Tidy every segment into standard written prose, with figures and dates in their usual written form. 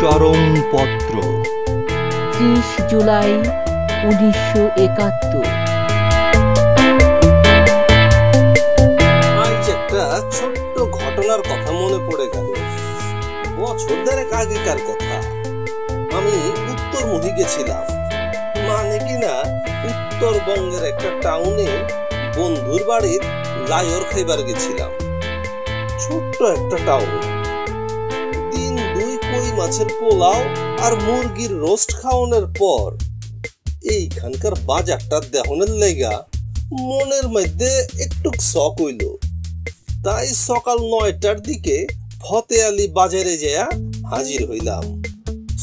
চরমপত্র 30 জুলাই 1971। আজ একটা ছোট্ট ঘটনার কথা মনে পড়ে গেল। বছর দেড়েক আগেকার কথা। আমি উত্তরমুখী গেছিলাম, মানে কিনা উত্তরবঙ্গের একটা টাউনে বন্ধুর বাড়ির লায়র খাইবার গেছিলাম। ছোট্ট একটা টাউন। দিন দুই কই মাছের পোলাও আর মুরগির রোস্ট খাওয়ানোর পর এইখানকার বাজারটা দেহনের লেগা মনের মধ্যে একটু শখ হইল। তাই সকাল 9টার দিকে ফতে আলী বাজারে যায়া হাজির হইলাম।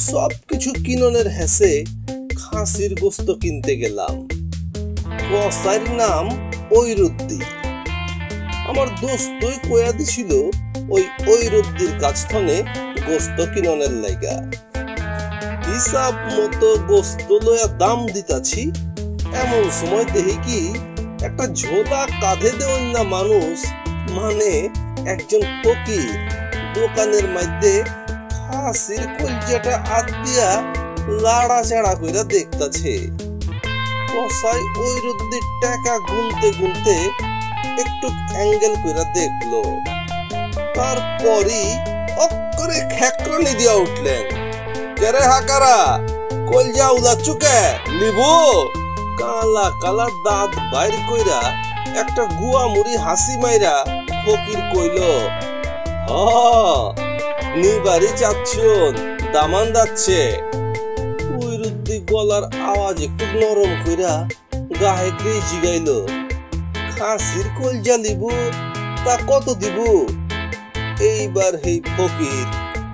সবকিছু কিননের হেসে খাসির গোস্ত কিনতে গেলাম। কসাইর নাম ঐরুদ্দি। আমার দোস্তই কয়া দিছিল ওই ঐরুদ্দির কাছ থেকে গোস্ত কিননের লাইগা। হিসাব মতো গোস্ত লয়া দাম দিতাছি, এমন সময় দেখি কি একটা ঝোলা কাঁধে দেওয়ার না মানুষ, মানে একজন ফকির দোকানের মধ্যে খাসির কলজাটা হাত দিয়া লাড়াচাড়া কইরা দেখতাছে। কসাই ঐরুদ্দির টাকা গুনতে গুনতে একটু অ্যাঙ্গেল কইরা দেখলো, তারপরই অক্করে খেকরনি দিয়া উঠলেন। কেরে হাকারা, কলজা উলাচুকে লিবো? কালা কালা দাঁত বাইর কইরা একটা গুয়া মুড়ি হাসি মাইরা ফকির কইল, হ নিবারি চাচ্ছুন, দামান যাচ্ছে। ঐরুদ্দি গলার আওয়াজ একটু নরম কইরা গাহেকরে জিগাইল, খাসির কলজা লিবু, তা কত দিব? এইবার হেই ফকির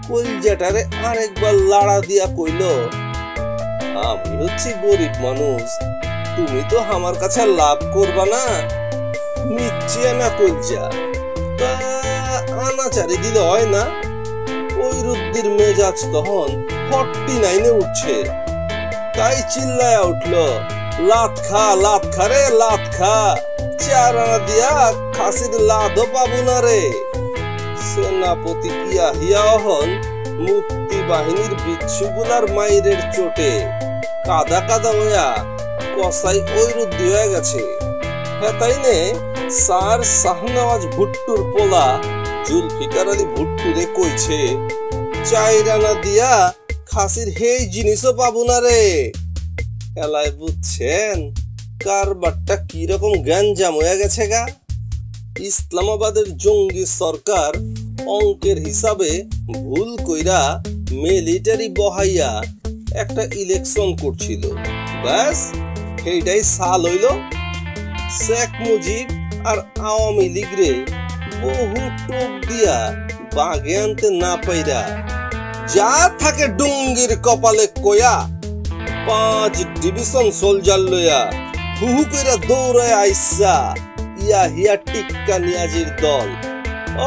কলজাটারে আরেকবার লাড়া দিয়া কইল, আমি হচ্ছি গরিব মানুষ, তুমি তো আমার কাছে লাভ করবা না, নিচ্ছি না কলজা, তা আনাচারি দিলে হয় না? ঐরুদ্দির মেজাজ তখন 49-এ উঠছে। তাই চিল্লায়া উঠল, লাত খা রে, লাত খা, 4 আনা দিয়া খাসির লাদও পাবো না রে। সেনাপতি ইয়াহিয়া হন মুক্তি বাহিনীর বিচ্ছুগুলার মাইরের চোটে কাদা কাদা হইয়া কসাই ঐরুদ্দি হয়ে গেছে। হ্যাঁ তাই নে, স্যার শাহনওয়াজ ভুট্টুর পোলা জুলফিকার আলী ভুট্টুরে কইছে, 4 আনা দিয়া খাসির হেই জিনিসও পাবো না রে। এলাই বুঝছেন কারবারটা কিরকম গ্যাঞ্জাম হয়ে গেছে গা। ইসলামাবাদের জঙ্গি সরকার অঙ্কের হিসাবে ভুল কইরা মিলিটারি বহাইয়া একটা ইলেকশন করছিল, ব্যাস সেইটাই সাল হইল। শেখ মুজিব আর আওয়ামী লীগরে বহু টোপ দিয়া বাগে আনতে না পাইরা যা থাকে ডুঙ্গির কপালে কয়া 5 ডিভিশন সোলজার লইয়া হুহু কইরা দৌড়ায় আইসা ইয়াহিয়া টিক্কা নিয়াজির দল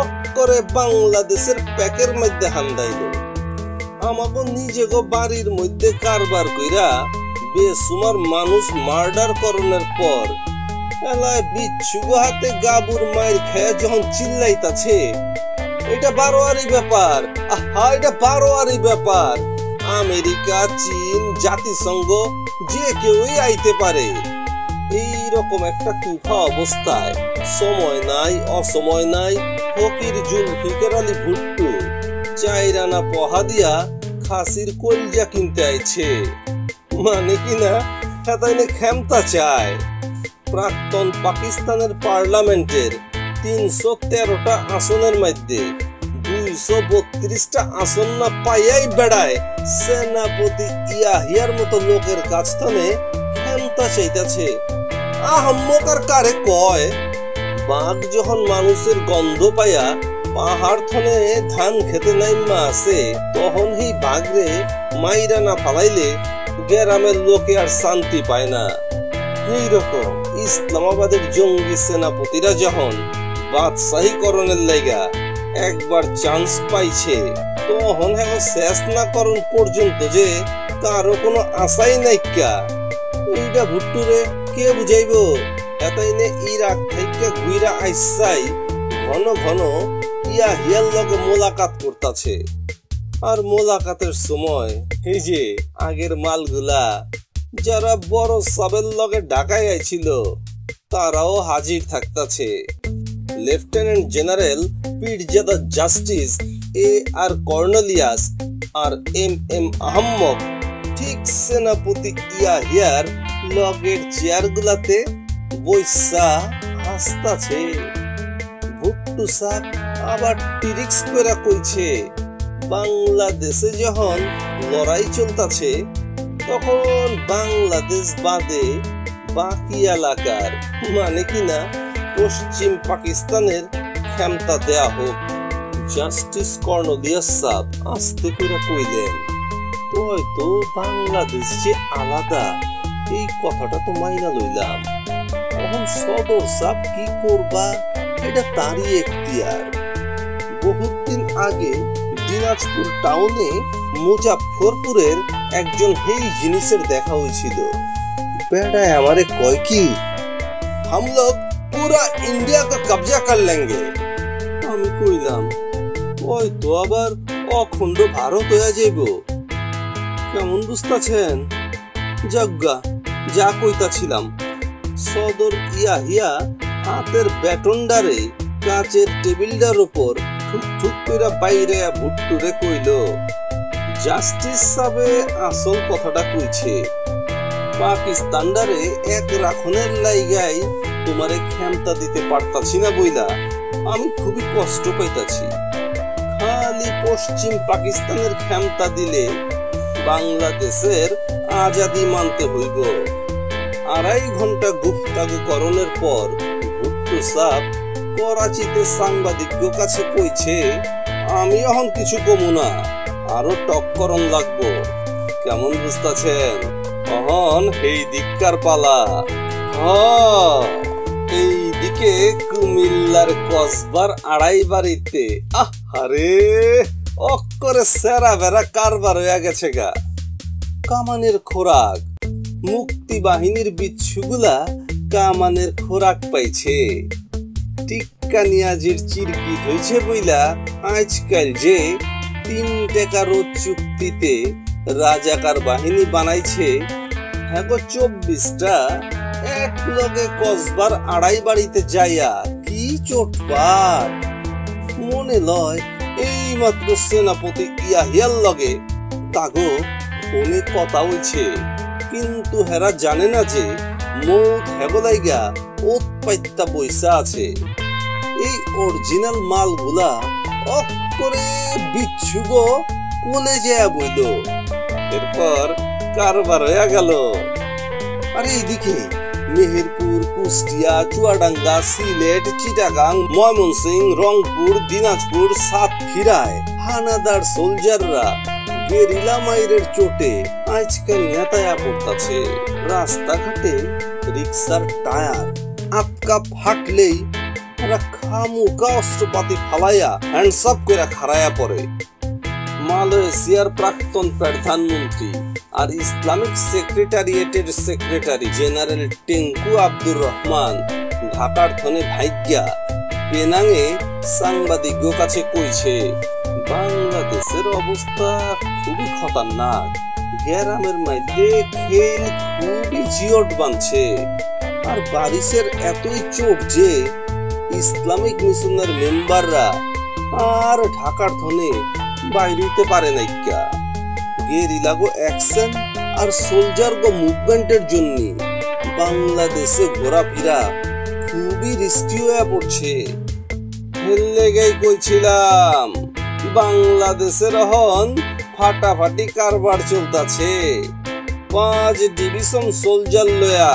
অক্করে বাংলাদেশের প্যাকের মধ্যে হান্দাইল। আমাকে নিজেগো বাড়ির মধ্যে কারবার কইরা বেসুমার মানুষ মার্ডার করণের পর এলায় বিচ্ছুগো হাতে গাবুর মায়ের খেয়ে যখন চিল্লাইতাছে, এটা বারোয়ারি ব্যাপার, আহা এটা বারোয়ারি ব্যাপার, আমেরিকা, চীন, জাতিসংঘ যে কেউই আইতে পারে। এইরকম একটা কুফা অবস্থায় সময় নাই অসময় নাই ফকির জুলফিকার আলী ভুট্টু 4 আনা পহা দিয়া খাসির কলজা কিনতে আইছে, মানে কিনা তাইনে ক্ষমতা চায়। প্রাক্তন পাকিস্তানের পার্লামেন্টের 313টা আসনের মধ্যে 232টা আসন না পাইয়াই বেড়ায় সেনাপতি ইয়াহিয়ার মতো লোকের কাছ থেকে ক্ষমতা চাইতেছে। আহম্মকার কারে কয়, বাঘ যখন মানুষের গন্ধ পাইয়া পাহাড় থনে ধান খেতে নাইমা আছে, তখন এই বাঘরে মাইরা না ফালাইলে গ্রামের লোকে আর শান্তি পায় না। এইরকম ইসলামাবাদের জঙ্গি সেনাপতিরা যখন বাদশাহী করণের লাইগা একবার চান্স পাইছে, তখন এখন শেষ না করণ পর্যন্ত যে কারো কোনো আশাই নাইকা। এইটা ভুট্টুরে কে বুঝাইব? এতাইনে ইরাক থেকে ঘুইরা আইসাই ঘন ঘন ইয়াহিয়ার লগে মোলাকাত করতাছে। আর মোলাকাতের সময় এই যে আগের মালগুলা যারা বড় সাবের লগে ঢাকায় আইছিল তারাও হাজির থাকতাছে। Lieutenant general Pirzada justice A.R. Cornelius আর M.M. আহম্মদ ঠিক সেনাপতি ইয়াহিয়ার লগের চেয়ারগুলাতে বইসা হাসতাছে। ভুট্টু সাহেব আবার টিরিক্স করে কইছে, বাংলাদেশে যখন লড়াই চলতাছে তখন বাংলাদেশ বাদে বাকি এলাকার মানে কিনা পশ্চিম পাকিস্তানের ক্ষমতা দেয়া হোক। জাস্টিস কর্নেলিয়াস সাহেব আস্তে করে কইলেন, তো বাংলাদেশ যে আলাদা এই কথাটা তো মাইনা লইলাম, এখন সদর সাহেব কি করবা এটা তারই এখতিয়ার। বহুত দিন আগে দিনাজপুর টাউনে মুজাফফরপুরের একজন এই জিনিসের দেখা হয়েছিল। বেড়ায় আমারে কয় কি, हम लोग पूरा इंडिया का कब्जा कर लेंगे। আমি কইলাম, ওই তো আবার অখণ্ড ভারত হয়ে যাইব। কেমন বুঝতাছেন? যজ্ঞা যা কইতাছিলাম। সদর ইয়াহিয়া হাতের ব্যাটনডারে কাচের টেবিলটার উপর ঠুক ঠুক করে বাইরে ভুট্টুরে কইল, জাস্টিস সাবে আসল কথাটা কইছে, পাকিস্তানডারে এক রাখনের লাইগাই তোমারে ক্ষমতা দিতে পারতাছি না বইলা আমি খুবই কষ্ট পাইতাছি। খালি পশ্চিম পাকিস্তানের ক্ষমতা দিলে বাংলাদেশের আজাদি মানতে হইব। 2.5 ঘন্টা গুপ্তাগুকরণের পর ভুট্টু সাহেব করাচিতে সাংবাদিকদের কাছে কইছে, আমি এখন কিছু কমু না, আরো টক্করণ লাগবো। কেমন বুঝতাছেন? অহন এই দিককার পালা। এইদিকে কুমিল্লার কসবার আড়াই বাড়িতে আহারে অক্করে সেরা বেড়া কারবার হয়ে গেছে গা। কামানের খোরাক, মুক্তি বাহিনীর বিচ্ছুগুলা কামানের খোরাক পাইছে। টিক্কা নিয়াজির চিরকিট হয়েছে বইলা আজকাল যে 3 টাকা রোজ চুক্তিতে রাজাকার বাহিনী বানাইছে, হ্যাঁ 24টা এক লগে কসবার আড়াই বাড়িতে যাইয়া কি চোটপাট। মনে লয় এই মাত্র সেনাপতি ইয়াহিয়ার লগে তাগো ফোনে কথা হইছে, কিন্তু হেরা জানে না যে মৌত হেগলাইগা ওত পাইত্তা বইসা আছে। এই অরিজিনাল মালগুলা অক করে বিচ্ছুগো কোলে যায় বইল। এরপর কারবার হয়ে গেল। আরে এইদিকে মেহেরপুর, কুষ্টিয়া, চুয়াডাঙ্গা, সিলেট, চিটাগাং, ময়মনসিংহ, রংপুর, দিনাজপুর, সাতক্ষীরায় হানাদার সোলজাররা গেরিলা মাইরের চোটে আজকাল নেতায়া পড়তাছে। রাস্তাঘাটে রিক্সার টায়ার আপকা ফাটলেই ওরা খামুকা অস্ত্রপাতি ফালাইয়া হ্যান্ডসাপ করে খাড়াইয়া পড়ে। মালয়েশিয়ার প্রাক্তন প্রধানমন্ত্রী আর ইসলামিক সেক্রেটারিয়েটের secretary general Tunku Abdur Rahman ঢাকার ধনে ভাইজ্ঞা পেনাঙে সাংবাদিকদের কাছে কইছে, বাংলাদেশের অবস্থা খুবই খতরনাক, গ্রামের মধ্যে খেল খুবই জিয়ট বানছে, আর বারিশের এতই চোট যে ইসলামিক মিশনের মেম্বাররা আর ঢাকার ধনে বাইরেতে পারে নাইকা। গেরিলাগো অ্যাকশন আর সোলজার গো মুভমেন্টের জন্য বাংলাদেশে ঘোরাফেরা খুবই রিস্কি হয়ে পড়ছে। হেললেগাই কইছিলাম বাংলাদেশের এখন ফাটাফাটি কারবার চলতাছে। 5 ডিভিশন সোলজার লয়া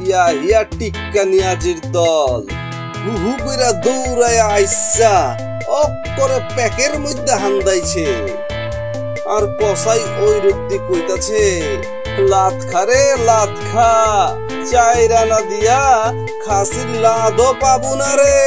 ইয়াহিয়া টিক্কা নিয়াজির দল হুহু কইরা দৌড়ায় আইসা অক্করে প্যাকের মধ্যে হান্দাইছে। আর কসাই ওই রুদ্দি কইতাছে, লাত খারে লাত খা, 4 আনা দিয়া খাসির লাদও পাবো না রে।